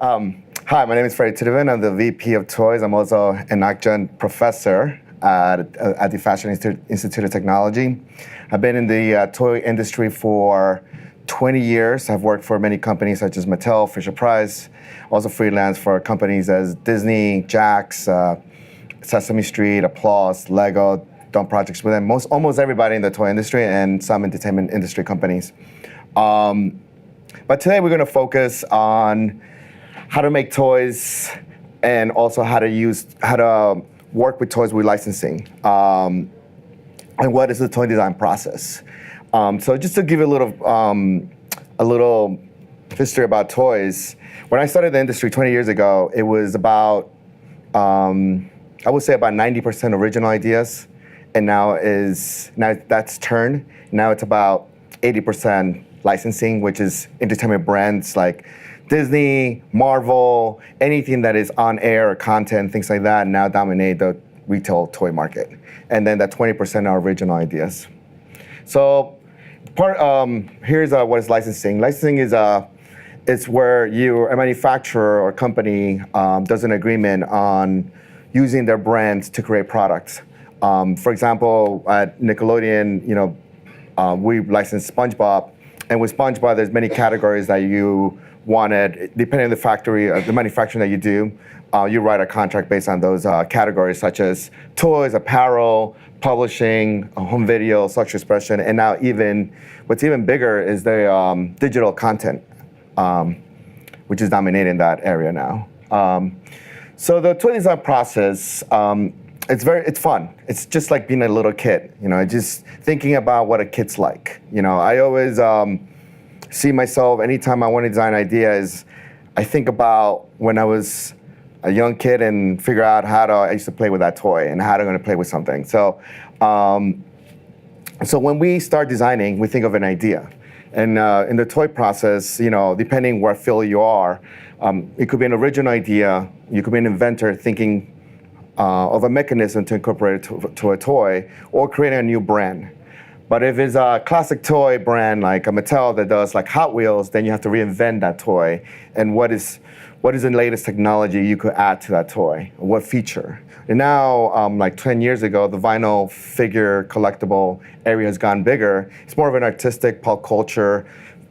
Hi, my name is Freddy Tutiven. I'm the VP of Toys. I'm also an adjunct professor at the Fashion Institute of Technology. I've been in the toy industry for 20 years. I've worked for many companies such as Mattel, Fisher-Price, also freelance for companies as Disney, Jax, Sesame Street, Applause, Lego, done projects with them. Almost everybody in the toy industry and some entertainment industry companies. But today we're going to focus on how to make toys and also how to work with toys with licensing, and what is the toy design process. So just to give you a little history about toys, when I started the industry 20 years ago, it was about, I would say about 90% original ideas, and now that's turned. Now it's about 80% licensing, which is entertainment brands like Disney, Marvel, anything that is on air or content, things like that, now dominate the retail toy market. And then that 20% are original ideas. So here's what is licensing. Licensing is it's where a manufacturer or company does an agreement on using their brands to create products. For example, at Nickelodeon, we license SpongeBob, and with SpongeBob, there's many categories that you wanted, depending on the factory, the manufacturing that you do, you write a contract based on those categories, such as toys, apparel, publishing, home video, social expression, and now what's even bigger is the digital content, which is dominating that area now. So the toy design process, it's fun. It's just like being a little kid, just thinking about what a kid's like. I always see myself, anytime I want to design ideas, I think about when I was a young kid and figure out I used to play with that toy and how I'm going to play with something. So when we start designing, we think of an idea. And in the toy process, depending where field you are, it could be an original idea, you could be an inventor thinking of a mechanism to incorporate it to a toy, or creating a new brand. But if it's a classic toy brand like a Mattel that does like Hot Wheels, then you have to reinvent that toy. And what is the latest technology you could add to that toy? What feature? And now, like 10 years ago, the vinyl figure collectible area has gone bigger. It's more of an artistic pop culture.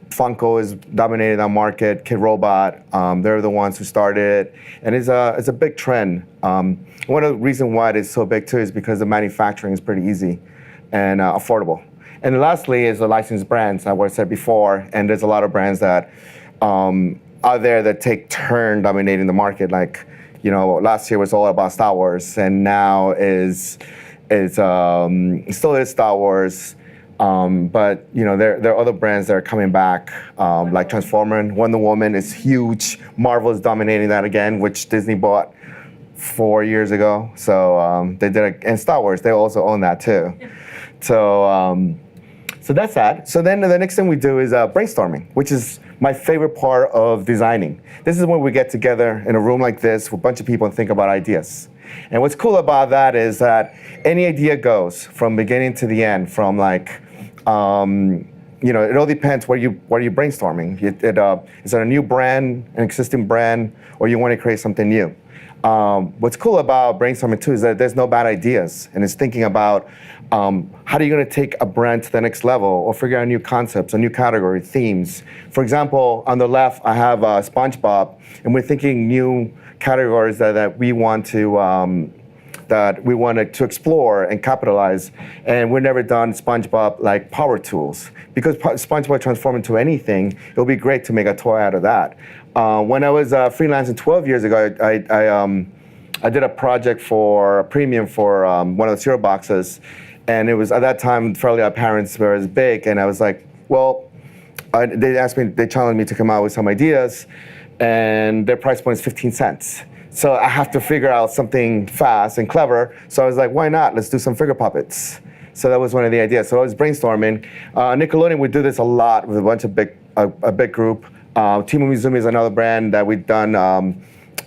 Funko is dominating that market. Kid Robot, they're the ones who started it, and it's a big trend. One of the reasons why it is so big too is because the manufacturing is pretty easy and affordable. And lastly is the licensed brands, like what I said before, and there's a lot of brands that are there that take turn dominating the market. Like, last year was all about Star Wars, and now it still is Star Wars. But there are other brands that are coming back, like Transformer. Wonder Woman is huge. Marvel is dominating that again, which Disney bought 4 years ago. So they did it, and Star Wars, they also own that too. So that's that. So then the next thing we do is brainstorming, which is my favorite part of designing. This is when we get together in a room like this with a bunch of people and think about ideas. And what's cool about that is that any idea goes from beginning to the end, from like, it all depends what you're brainstorming. Is it a new brand, an existing brand, or you want to create something new? What's cool about brainstorming too is that there's no bad ideas, and it's thinking about how are you going to take a brand to the next level, or figure out new concepts, a new category, themes. For example, on the left, I have SpongeBob, and we're thinking new categories that we want to explore and capitalize. And we've never done SpongeBob like power tools, because SpongeBob transformed into anything. It would be great to make a toy out of that. When I was freelancing 12 years ago, I did a project for a premium for one of the cereal boxes, and it was at that time fairly our parents were as big, and I was like, well, they challenged me to come out with some ideas, and their price point is 15 cents. So I have to figure out something fast and clever. So I was like, why not? Let's do some figure puppets. So that was one of the ideas. So I was brainstorming. Nickelodeon, we do this a lot with a big group. Team Umizoomi is another brand that we've done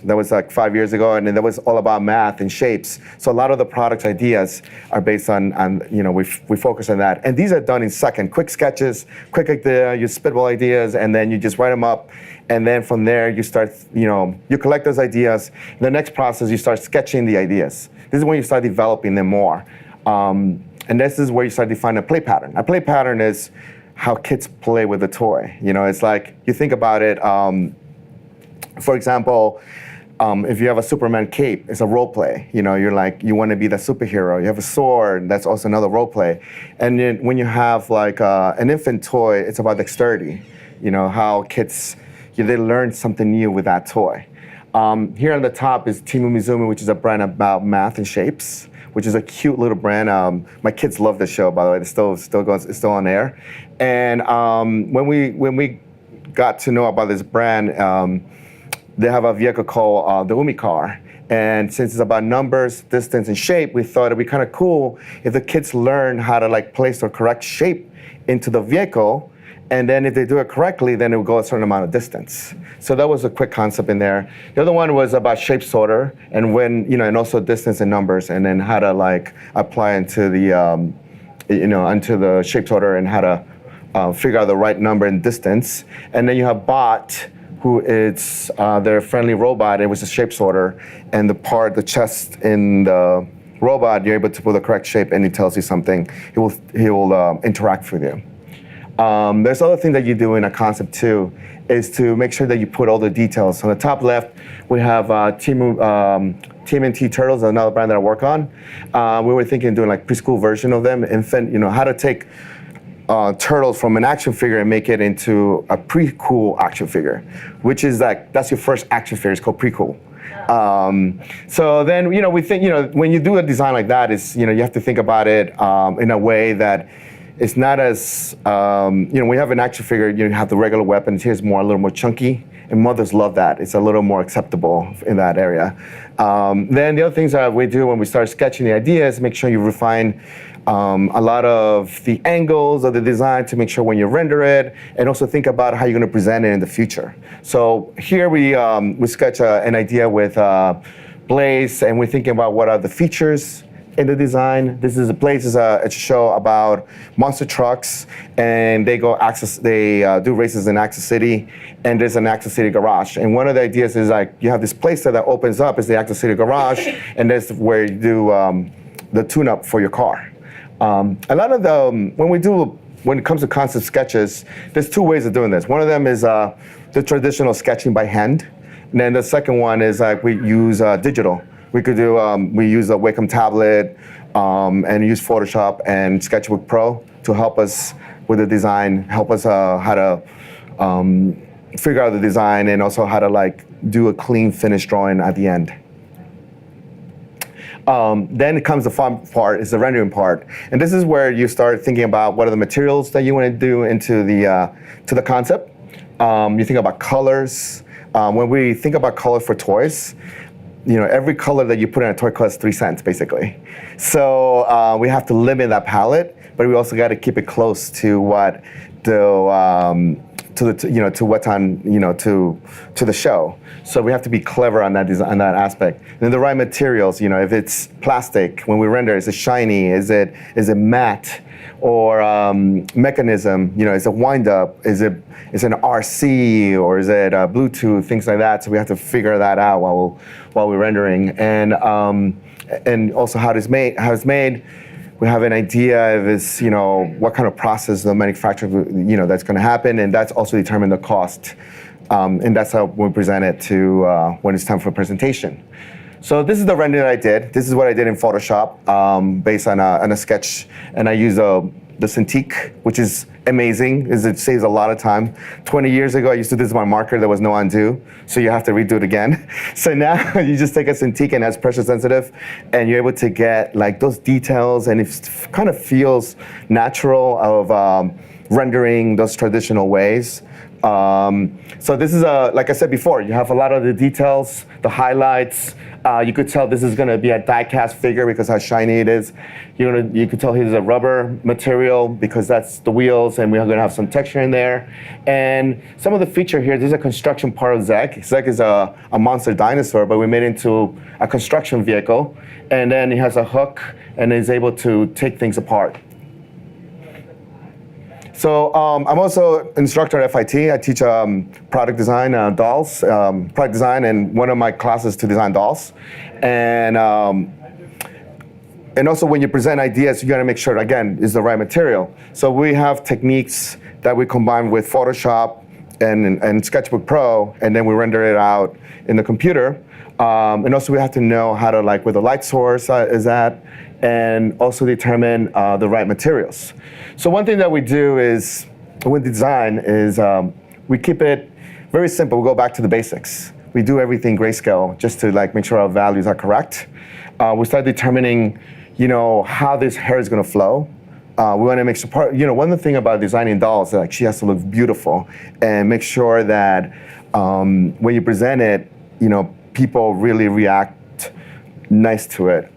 That was like 5 years ago, and that was all about math and shapes. So a lot of the product ideas are based on we focus on that. And these are done in second, quick sketches, quick idea, you spitball ideas, and then you just write them up. And then from there, you start, you collect those ideas. In the next process, you start sketching the ideas. This is when you start developing them more. And this is where you start defining a play pattern. A play pattern is how kids play with the toy. It's like, you think about it, for example, if you have a Superman cape, it's a role play. You're like, you want to be the superhero. You have a sword, that's also another role play. And then when you have like an infant toy, it's about dexterity. How kids, they learn something new with that toy. Here on the top is Timu Mizumi, which is a brand about math and shapes, which is a cute little brand. My kids love this show, by the way. It's still on air. And when we got to know about this brand, they have a vehicle called the Umi car. And since it's about numbers, distance, and shape, we thought it'd be kind of cool if the kids learn how to like place the correct shape into the vehicle. And then if they do it correctly, then it will go a certain amount of distance. So that was a quick concept in there. The other one was about shape sorter and and also distance and numbers, and then how to like apply into the, into the shape sorter and how to figure out the right number and distance. And then you have Bot, who is their friendly robot. It was a shape sorter, and the chest in the robot, you're able to put the correct shape, and it tells you something. He will interact with you. There's other thing that you do in a concept too, is to make sure that you put all the details. On the top left, we have TMNT Turtles, another brand that I work on. We were thinking of doing like preschool version of them, infant, how to take turtles from an action figure and make it into a pre-cool action figure, which is like, that's your first action figure, it's called pre-cool. So then, we think, when you do a design like that, you have to think about it in a way that it's not as, we have an action figure, you have the regular weapons, here's a little more chunky, and mothers love that. It's a little more acceptable in that area. Then the other things that we do when we start sketching the ideas, make sure you refine a lot of the angles of the design to make sure when you render it, and also think about how you're going to present it in the future. So here we sketch an idea with Blaze, and we're thinking about what are the features in the design. Blaze is a show about monster trucks, and they do races in Access City, and there's an Access City garage. And one of the ideas is like, you have this place that opens up, is the Access City garage, and that's where you do the tune-up for your car. A lot of when it comes to concept sketches, there's two ways of doing this. One of them is the traditional sketching by hand, and then the second one is like we use digital. We could do, we use a Wacom tablet and use Photoshop and Sketchbook Pro to help us with the design, help us how to figure out the design, and also how to like do a clean finished drawing at the end. Then it comes the fun part, is the rendering part. And this is where you start thinking about what are the materials that you want to do into the concept. You think about colors. When we think about color for toys, every color that you put in a toy costs 3 cents, basically. So we have to limit that palette, but we also got to keep it close to what to the show. So we have to be clever on that design, on that aspect. And then the right materials. If it's plastic, when we render, is it shiny? Is it matte? Or mechanism, is it wind up? Is it an RC, or is it Bluetooth? Things like that. So we have to figure that out while we're rendering, and also how it's made. We have an idea of this, what kind of process the manufacturer, that's going to happen, and that's also determine the cost, and that's how we present it to when it's time for presentation. So this is the render that I did. This is what I did in Photoshop based on a sketch, and I use the Cintiq, which is amazing, it saves a lot of time. 20 years ago, I used to do this with my marker, there was no undo, so you have to redo it again. So now you just take a Cintiq, and that's pressure sensitive, and you're able to get like those details, and it kind of feels natural of rendering those traditional ways. So this is like I said before, you have a lot of the details, the highlights. You could tell this is going to be a die-cast figure because how shiny it is. You could tell here's a rubber material because that's the wheels, and we're going to have some texture in there. And some of the feature here, this is a construction part of Zeg. Zeg is a monster dinosaur, but we made it into a construction vehicle. And then it has a hook and is able to take things apart. So I'm also an instructor at FIT. I teach product design, dolls, product design, and one of my classes to design dolls. And also when you present ideas, you gotta make sure, again, is the right material. So we have techniques that we combine with Photoshop and Sketchbook Pro, and then we render it out in the computer. And also we have to know how to, like, where the light source is at, and also determine the right materials. So one thing that we do is, with design, is we keep it very simple. We go back to the basics. We do everything grayscale just to, like, make sure our values are correct. We start determining, how this hair is gonna flow. We want to make sure, one of the things about designing dolls is, like, she has to look beautiful, and make sure that when you present it, people really react nice to it.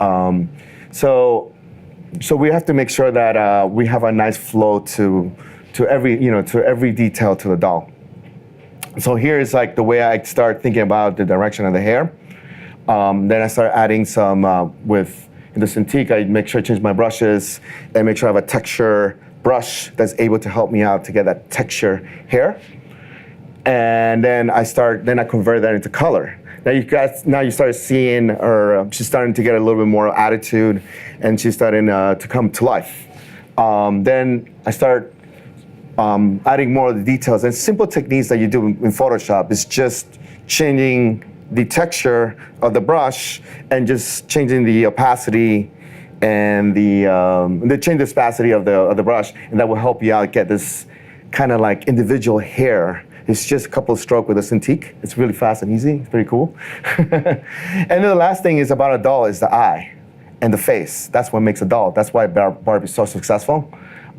So we have to make sure that we have a nice flow to every detail to the doll. So here is, like, the way I start thinking about the direction of the hair. Then I start adding some in the Cintiq. I make sure I change my brushes and make sure I have a texture brush that's able to help me out to get that texture hair. And then I convert that into color. Now you start seeing her, she's starting to get a little bit more attitude, and she's starting to come to life. Then I start adding more of the details, and simple techniques that you do in Photoshop is just changing the texture of the brush and just changing the opacity and the spacity of the brush, and that will help you out get this kind of like individual hair. It's just a couple of strokes with a Cintiq. It's really fast and easy. It's pretty cool. And then the last thing is about a doll is the eye and the face. That's what makes a doll. That's why Barbie is so successful,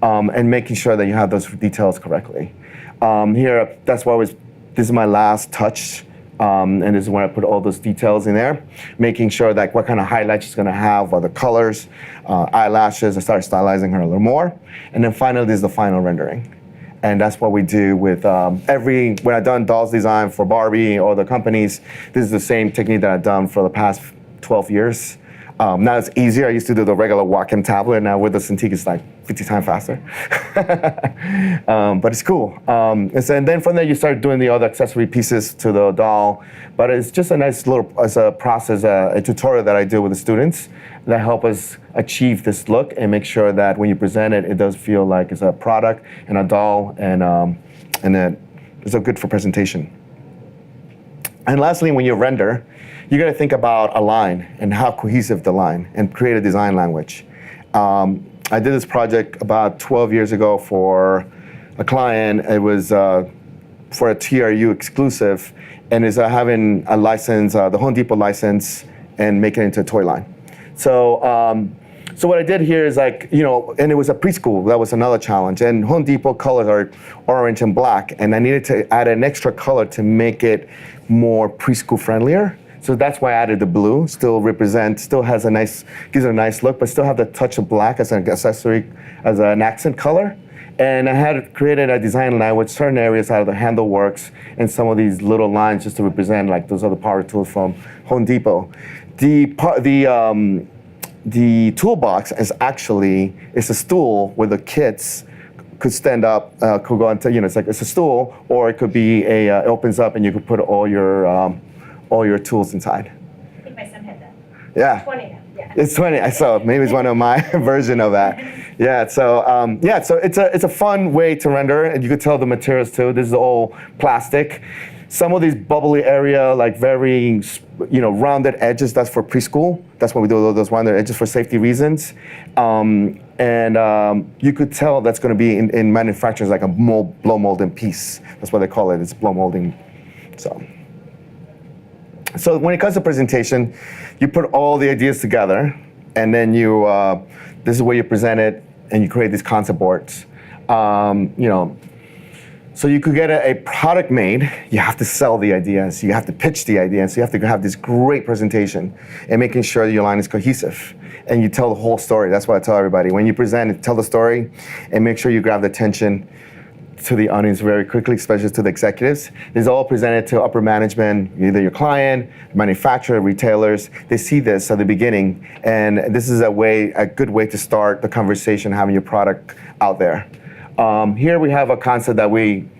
and making sure that you have those details correctly. Here, that's why this is my last touch, and this is where I put all those details in there, making sure that what kind of highlights she's gonna have, what the colors, eyelashes. I start stylizing her a little more. And then finally, this is the final rendering. And that's what we do with when I've done dolls design for Barbie or the companies, this is the same technique that I've done for the past 12 years. Now it's easier. I used to do the regular Wacom tablet. Now with the Cintiq, it's like 50 times faster. But it's cool. And then from there, you start doing the other accessory pieces to the doll. But it's just a nice little process, a tutorial that I do with the students that help us achieve this look and make sure that when you present it, it does feel like it's a product and a doll, and that it's good for presentation. And lastly, when you render, you got to think about a line and how cohesive the line, and create a design language. I did this project about 12 years ago for a client. It was for a TRU exclusive, and is having a license, the Home Depot license, and make it into a toy line. So what I did here is, like, and it was a preschool. That was another challenge. And Home Depot colors are orange and black, and I needed to add an extra color to make it more preschool friendlier. So that's why I added the blue. Still has a nice, gives it a nice look, but still have the touch of black as an accessory, as an accent color. And I had created a design line with certain areas out of the handle works and some of these little lines just to represent, like, those other power tools from Home Depot. The toolbox is a stool where the kids could stand up, could go into, it's a stool, or it could be it opens up and you could put all your tools inside. I think my son had that. Yeah. 20 now. Yeah. It's 20. I saw. Maybe it's one of my version of that. Yeah. So So it's a fun way to render, and you could tell the materials too. This is all plastic. Some of these bubbly area, like very, rounded edges. That's for preschool. That's why we do those rounded edges for safety reasons. You could tell that's going to be in manufacturers like a blow molding piece. That's what they call it. It's blow molding. So when it comes to presentation, you put all the ideas together, and then this is where you present it, and you create these concept boards. So you could get a product made, you have to sell the ideas, you have to pitch the ideas, so you have to have this great presentation and making sure your line is cohesive. And you tell the whole story. That's what I tell everybody. When you present, tell the story and make sure you grab the attention to the audience very quickly, especially to the executives. This is all presented to upper management, either your client, manufacturer, retailers. They see this at the beginning, and this is a good way to start the conversation, having your product out there. Here we have a concept that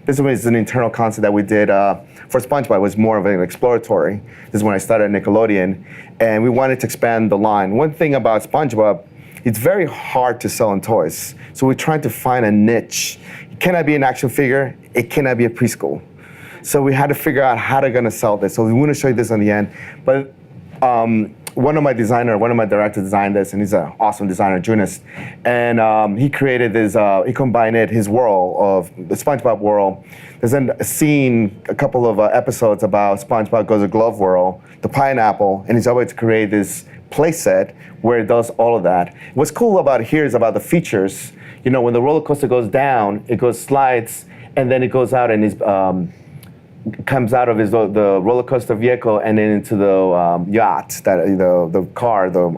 this is an internal concept that we did for SpongeBob. It was more of an exploratory. This is when I started at Nickelodeon, and we wanted to expand the line. One thing about SpongeBob, it's very hard to sell in toys. So we're trying to find a niche. It cannot be an action figure. It cannot be a preschool. So we had to figure out how they're gonna sell this. So we want to show you this on the end. But one of my directors designed this, and he's an awesome designer, Junis. And he created this, he combined his world of the SpongeBob world. There's a scene, a couple of episodes about SpongeBob goes to Glove World, the pineapple, and he's always to create this play set where it does all of that. What's cool about here is about the features. You know, when the roller coaster goes down, it slides, and then it goes out and comes out of the roller coaster vehicle and then into the yacht, the car, the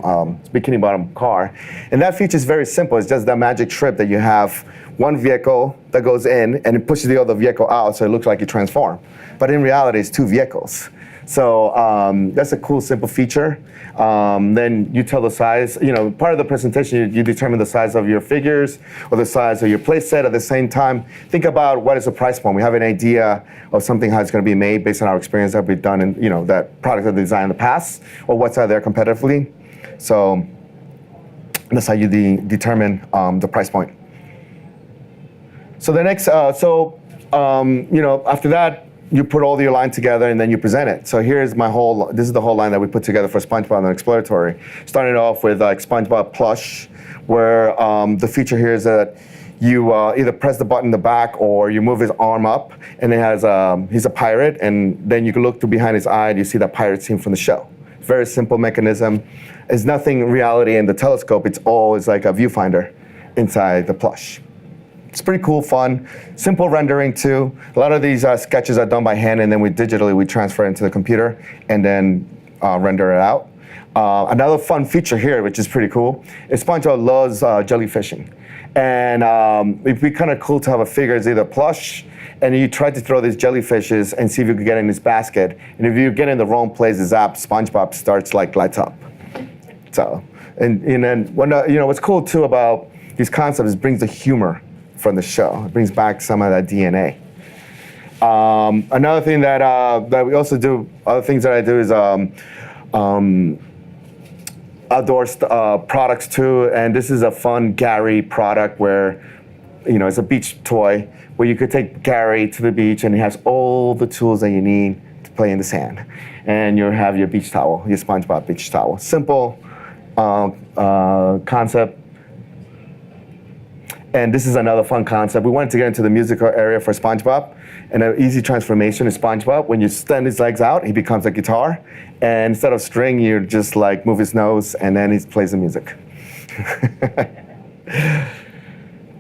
bikini bottom car. And that feature is very simple. It's just that magic trip that you have one vehicle that goes in and it pushes the other vehicle out, so it looks like you transform. But in reality, it's two vehicles. So that's a cool, simple feature. Then you tell the size. You know, part of the presentation, you determine the size of your figures or the size of your play set. At the same time, think about what is the price point. We have an idea of something, how it's going to be made based on our experience that we've done in, that products that we designed in the past, or what's out there competitively. So that's how you determine the price point. So the next, after that, you put all your line together and then you present it. So this is the whole line that we put together for SpongeBob and Exploratory. Starting off with SpongeBob plush, where the feature here is that you either press the button in the back or you move his arm up, and it has he's a pirate, and then you can look through behind his eye and you see that pirate scene from the show. Very simple mechanism. There's nothing reality in the telescope. It's like a viewfinder inside the plush. It's pretty cool, fun, simple rendering too. A lot of these sketches are done by hand, and then we transfer it into the computer and then render it out. Another fun feature here, which is pretty cool, is SpongeBob loves jellyfishing. And it'd be kind of cool to have a figure that's either plush, and you try to throw these jellyfishes and see if you can get in this basket. And if you get in the wrong place, the SpongeBob starts lights up. So, and then what's cool too about these concepts is it brings the humor from the show. It brings back some of that DNA. Another thing that we also do, other things that I do is outdoor products too, and this is a fun Gary product where, it's a beach toy where you could take Gary to the beach and he has all the tools that you need to play in the sand. And you have your beach towel, your SpongeBob beach towel. Simple concept. And this is another fun concept. We wanted to get into the musical area for SpongeBob, and an easy transformation is SpongeBob. When you extend his legs out, he becomes a guitar, and instead of string, you just move his nose, and then he plays the music.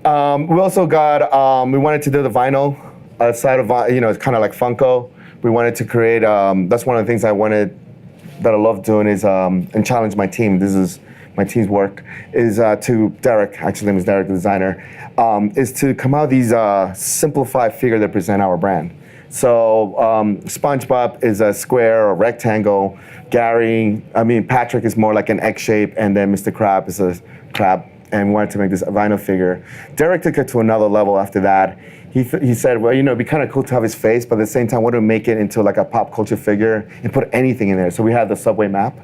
We also got, we wanted to do the vinyl side of, it's kind of like Funko. We wanted to create, that's one of the things that I love doing is, and challenge my team. This is my team's work, is to Derek, actually name is Derek, the designer, is to come out with these simplified figures that present our brand. So SpongeBob is a square or rectangle. Patrick is more like an egg shape, and then Mr. Crab is a crab, and we wanted to make this vinyl figure. Derek took it to another level after that. He said, well, it'd be kind of cool to have his face, but at the same time, want to make it into a pop culture figure and put anything in there. So we have the subway map.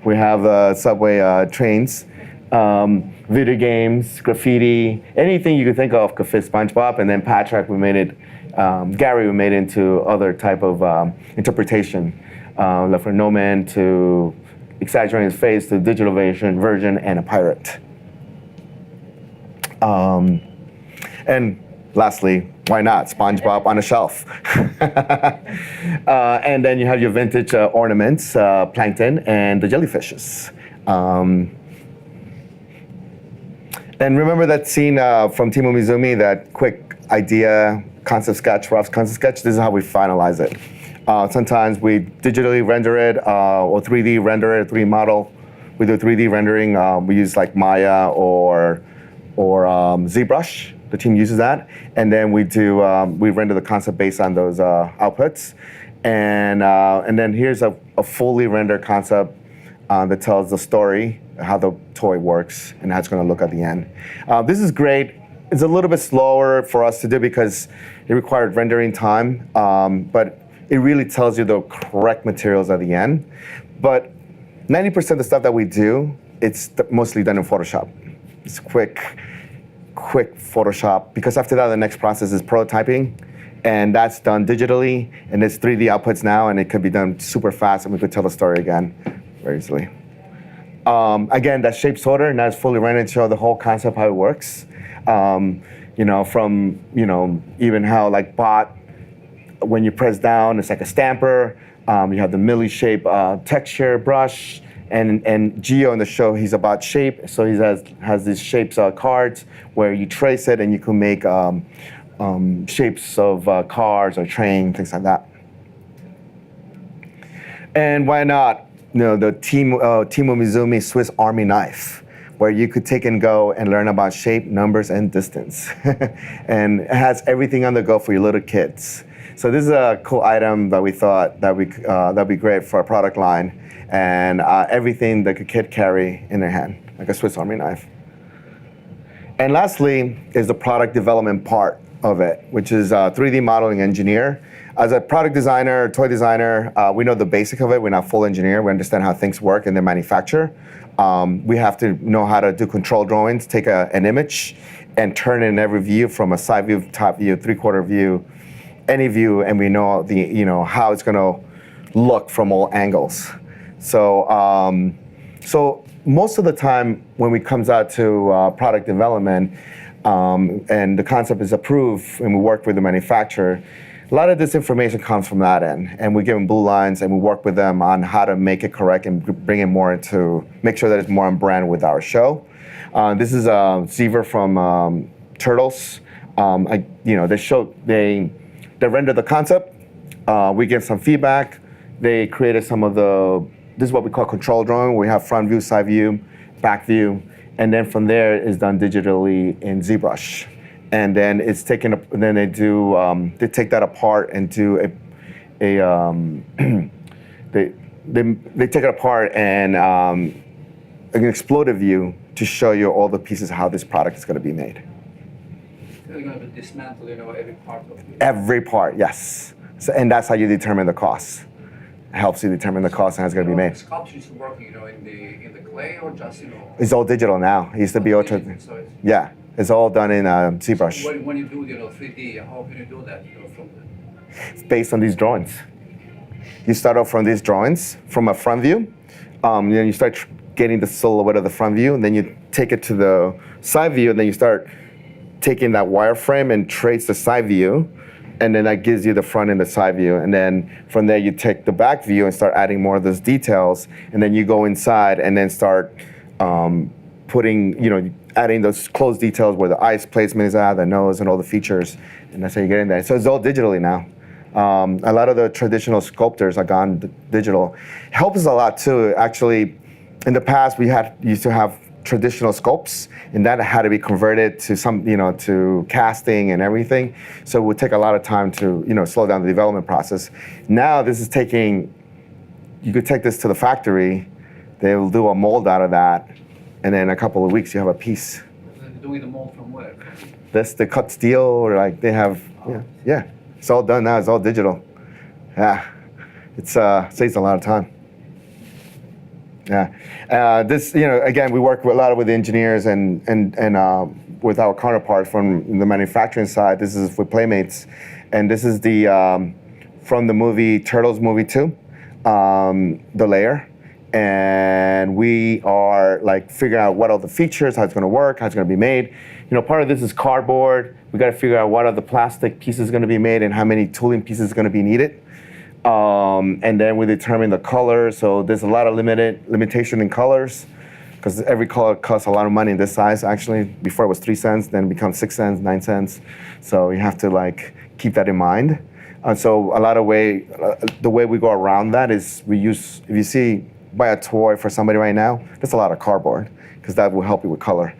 We have subway trains, video games, graffiti, anything you could think of could fit SpongeBob. And then Patrick, Gary, we made into other type of interpretation, like from No Man to exaggerating his face to digital version and a pirate. And lastly, why not? SpongeBob on a shelf. And then you have your vintage ornaments, plankton, and the jellyfishes. And remember that scene from Timo Mizumi, that quick idea, concept sketch, rough concept sketch, this is how we finalize it. Sometimes we digitally render it or 3D render it, 3D model. We do 3D rendering. We use like Maya or ZBrush. The team uses that, and then we render the concept based on those outputs, and then here's a fully rendered concept that tells the story, how the toy works, and how it's going to look at the end. This is great. It's a little bit slower for us to do because it required rendering time, but it really tells you the correct materials at the end. But 90% of the stuff that we do, it's mostly done in Photoshop. It's quick Photoshop, because after that, the next process is prototyping, and that's done digitally, and there's 3D outputs now, and it could be done super fast, and we could tell the story again very easily. Again, that shape sorter, and that's fully rendered to show the whole concept, how it works. From even how like bot, when you press down, it's like a stamper. You have the milli shape texture brush, and Geo in the show, he's about shape, so he has these shapes cards where you trace it and you can make shapes of cars or train, things like that. And why not? The Timo Mizumi Swiss Army knife, where you could take and go and learn about shape, numbers, and distance, and it has everything on the go for your little kids. So this is a cool item that we thought that'd be great for our product line, and everything that a kid carry in their hand, like a Swiss Army knife. And lastly is the product development part of it, which is 3D modeling engineer. As a product designer, toy designer, we know the basic of it. We're not full engineer. We understand how things work in the manufacture. We have to know how to do control drawings, take an image, and turn it in every view, from a side view, top view, three-quarter view, any view, and we know how it's going to look from all angles. So, so most of the time when it comes out to product development, and the concept is approved, and we work with the manufacturer, a lot of this information comes from that end, and we give them blue lines, and we work with them on how to make it correct and bring it more into, make sure that it's more on brand with our show. This is Zever from Turtles. They render the concept. We give some feedback. They created some of this is what we call control drawing. We have front view, side view, back view, and then from there it's done digitally in ZBrush. And then it's taken up. Then they take that apart and do they take it apart and an exploded view to show you all the pieces, how this product is going to be made. You're going to dismantle, every part of it. Every part, yes. So, and that's how you determine the cost. It helps you determine the cost and how it's going to be made. Sculptures working, in the clay, or just, It's all digital now. It used to be ultra. Yeah, it's all done in ZBrush. So when you do, 3D, how can you do that? It's based on these drawings. You start off from these drawings from a front view. Then you start getting the silhouette of the front view, and then you take it to the side view, and then you start taking that wireframe and trace the side view, and then that gives you the front and the side view. And then from there you take the back view and start adding more of those details, and then you go inside and then start adding those close details where the eyes placement is at, the nose, and all the features, and that's how you get in there. So it's all digitally now. A lot of the traditional sculptors are gone digital. Helps us a lot too. Actually, in the past we used to have traditional sculpts, and that had to be converted to to casting and everything. So it would take a lot of time to slow down the development process. Now this is you could take this to the factory, they will do a mold out of that, and then in a couple of weeks you have a piece. They're doing the mold from where? They cut steel, or they have, yeah. It's all done now, it's all digital. Yeah, it saves a lot of time. Yeah, this again, we work a lot with the engineers and with our counterparts from the manufacturing side. This is with Playmates, and this is the from the movie Turtles movie 2, the layer, and we are figuring out what are the features, how it's going to work, how it's going to be made. Part of this is cardboard. We got to figure out what are the plastic pieces going to be made and how many tooling pieces going to be needed. And then we determine the color. So there's a lot of limitation in colors. because every color costs a lot of money in this size. Actually, before it was 3 cents, then it becomes 6 cents, 9 cents. So you have to like keep that in mind. So a lot of the way we go around that is we use, if you see, buy a toy for somebody right now, that's a lot of cardboard, because that will help you with color.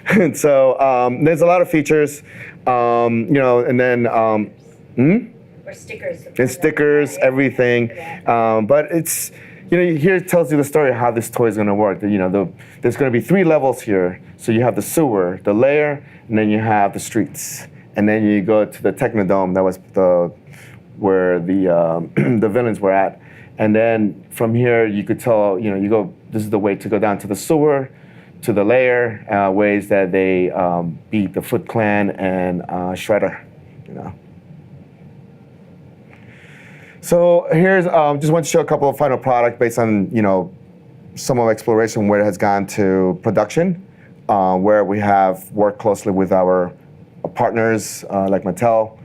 And so there's a lot of features, and then, Or stickers. and stickers, everything. But it's, here it tells you the story of how this toy is going to work. There's going to be 3 levels here. So you have the sewer, the lair, and then you have the streets. And then you go to the Technodome, that was where the the villains were at. And then from here, you could tell, this is the way to go down to the sewer, to the lair, ways that they beat the Foot Clan and Shredder, So here's, just want to show a couple of final products based on, some of exploration where it has gone to production, where we have worked closely with our partners like Mattel.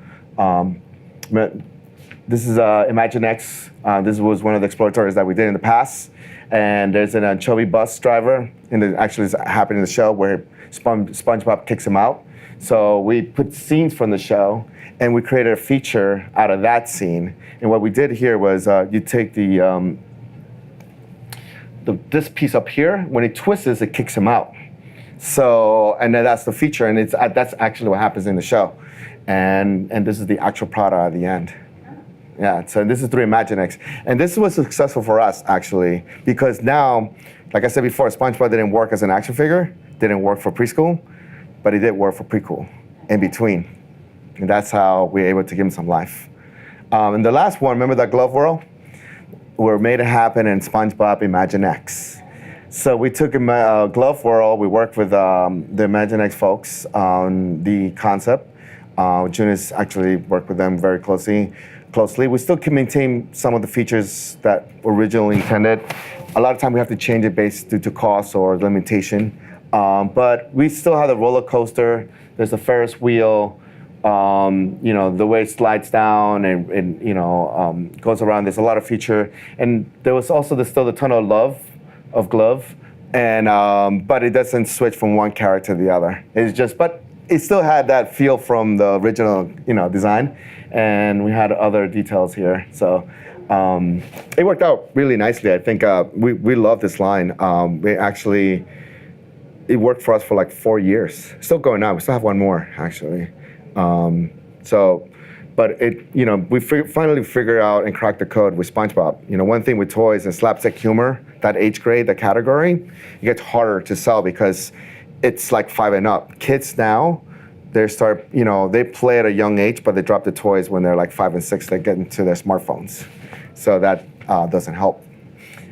This is ImagineX. This was one of the exploratories that we did in the past. And there's an anchovy bus driver, and it actually is happening in the show where SpongeBob kicks him out. So we put scenes from the show, and we created a feature out of that scene. And what we did here was you take this piece up here, when it twists, it kicks him out. So, and then that's the feature, and that's actually what happens in the show. And this is the actual product at the end. Yeah, so this is through ImagineX. And this was successful for us, actually, because now, like I said before, SpongeBob didn't work as an action figure, didn't work for preschool, but it did work for prequel, in between. And that's how we were able to give him some life. And the last one, remember that glove world? We made it happen in SpongeBob ImagineX. So we took a glove world, we worked with the ImagineX folks on the concept. Junius actually worked with them very closely. We still can maintain some of the features that were originally intended. A lot of time we have to change it based due to cost or limitation. But we still have the roller coaster. There's a Ferris wheel. The way it slides down and goes around. There's a lot of feature. And there was also still the ton of love of glove. And but it doesn't switch from one character to the other. But it still had that feel from the original, design, and we had other details here. So it worked out really nicely. I think we love this line. It worked for us for like 4 years. Still going on. We still have one more actually. But we finally figured out and cracked the code with SpongeBob. One thing with toys and slapstick humor, that age grade, the category, it gets harder to sell because it's like 5 and up. Kids now, they play at a young age, but they drop the toys when they're like 5 and 6. They get into their smartphones, so that doesn't help.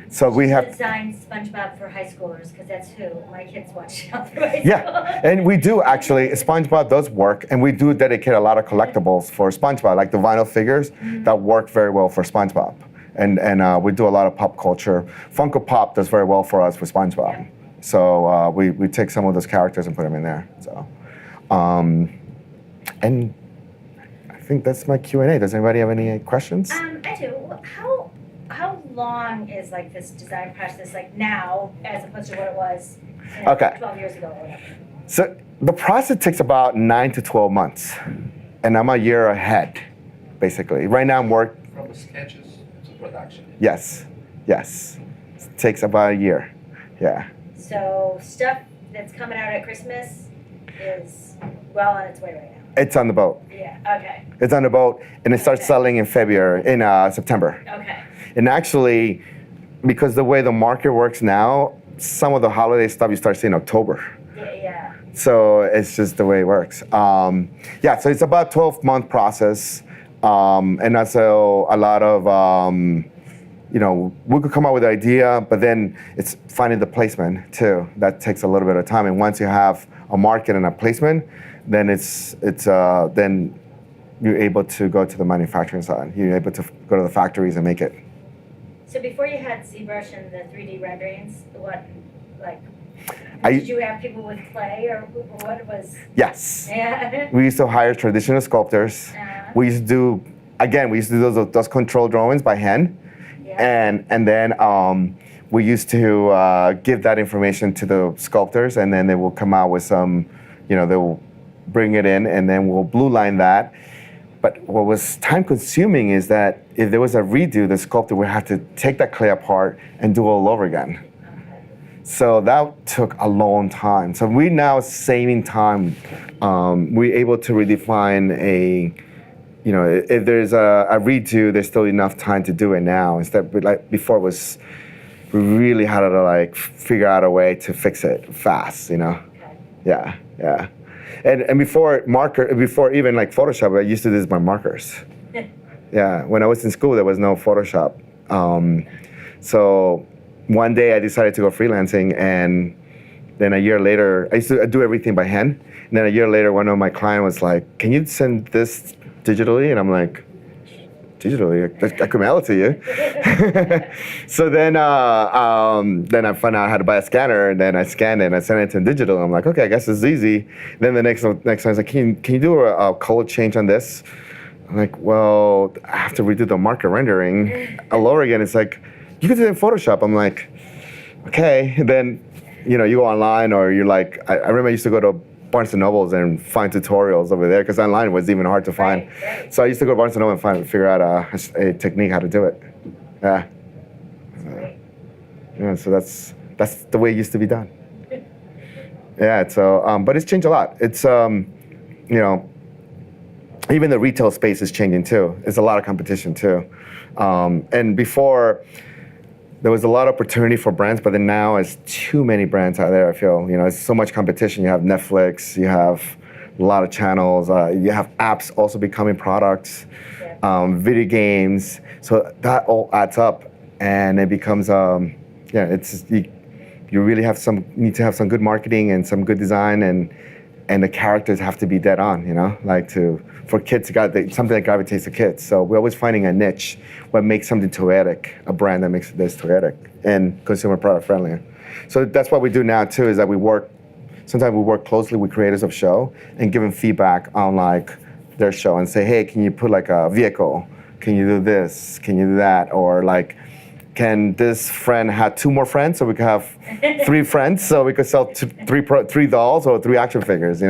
So we have designed SpongeBob for high schoolers because that's who my kids watch now through high school. Yeah, and we do actually. SpongeBob does work, and we do dedicate a lot of collectibles for SpongeBob, like the vinyl figures that work very well for SpongeBob, and we do a lot of pop culture. Funko Pop does very well for us with SpongeBob. Yeah. So we take some of those characters and put them in there. So, and I think that's my Q&A. Does anybody have any questions? I do. How long is like this design process like now as opposed to what it was 12 years ago or whatever? So the process takes about 9 to 12 months, and I'm a year ahead, basically. Right now I'm working. From the sketches to production. Yes. It takes about a year. Yeah. So stuff that's coming out at Christmas is well on its way right now. It's on the boat. Yeah. Okay. It's on the boat, and it starts selling in September. Okay. And actually, because the way the market works now, some of the holiday stuff you start seeing in October. Yeah. So it's just the way it works. So it's about a 12-month process, and also a lot of, we could come up with an idea, but then it's finding the placement too. That takes a little bit of time. And once you have a market and a placement, then then you're able to go to the manufacturing side. You're able to go to the factories and make it. So before you had ZBrush and the 3D renderings, Did you have people with clay or what was? Yes. Yeah. We used to hire traditional sculptors. We used to do those control drawings by hand. Yeah. And then we used to give that information to the sculptors, and then they will come out with some, they will bring it in, and then we'll blue line that. But what was time consuming is that if there was a redo, the sculptor would have to take that clay apart and do it all over again. So that took a long time. So we're now saving time. We're able to redefine if there's a redo, there's still enough time to do it now. Instead, like before, we really had to figure out a way to fix it fast. Yeah. And before even Photoshop, I used to do this by markers. Yeah, when I was in school, there was no Photoshop. So one day I decided to go freelancing, and then a year later, I used to do everything by hand. And then a year later, one of my clients was like, "Can you send this digitally?" And I'm like, "Digitally? I could mail it to you." So then I found out how to buy a scanner, and then I scanned it and I sent it to digital. And I'm like, "Okay, I guess it's easy." Then the next time I was like, "Can you do a color change on this?" I'm like, "Well, I have to redo the marker rendering all over again." It's like, "You can do it in Photoshop." I'm like, "Okay." And then, you go online, or you're like, I remember I used to go to Barnes & Nobles and find tutorials over there, because online it was even hard to find. Right. So I used to go to Barnes & Noble and figure out a technique how to do it. Yeah. Yeah, so that's the way it used to be done. Yeah, so, but it's changed a lot. It's, even the retail space is changing too. There's a lot of competition too. And before, there was a lot of opportunity for brands, but then now there's too many brands out there, I feel. It's so much competition. You have Netflix, you have a lot of channels, you have apps also becoming products, video games. So that all adds up, and it becomes, you really need to have some good marketing and some good design, and the characters have to be dead on, for kids, something that gravitates to kids. So we're always finding a niche, what makes something toyetic, a brand that makes this toyetic and consumer product friendly. So that's what we do now too, is that sometimes we work closely with creators of show and give them feedback on their show and say, "Hey, can you put a vehicle? Can you do this? Can you do that?" Or can this friend have 2 more friends so we could have 3 friends, so we could sell 3 dolls or 3 action figures,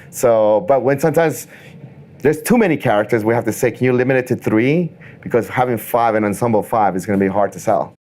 So, but when sometimes there's too many characters, we have to say, can you limit it to 3? Because having 5 and ensemble 5 is going to be hard to sell.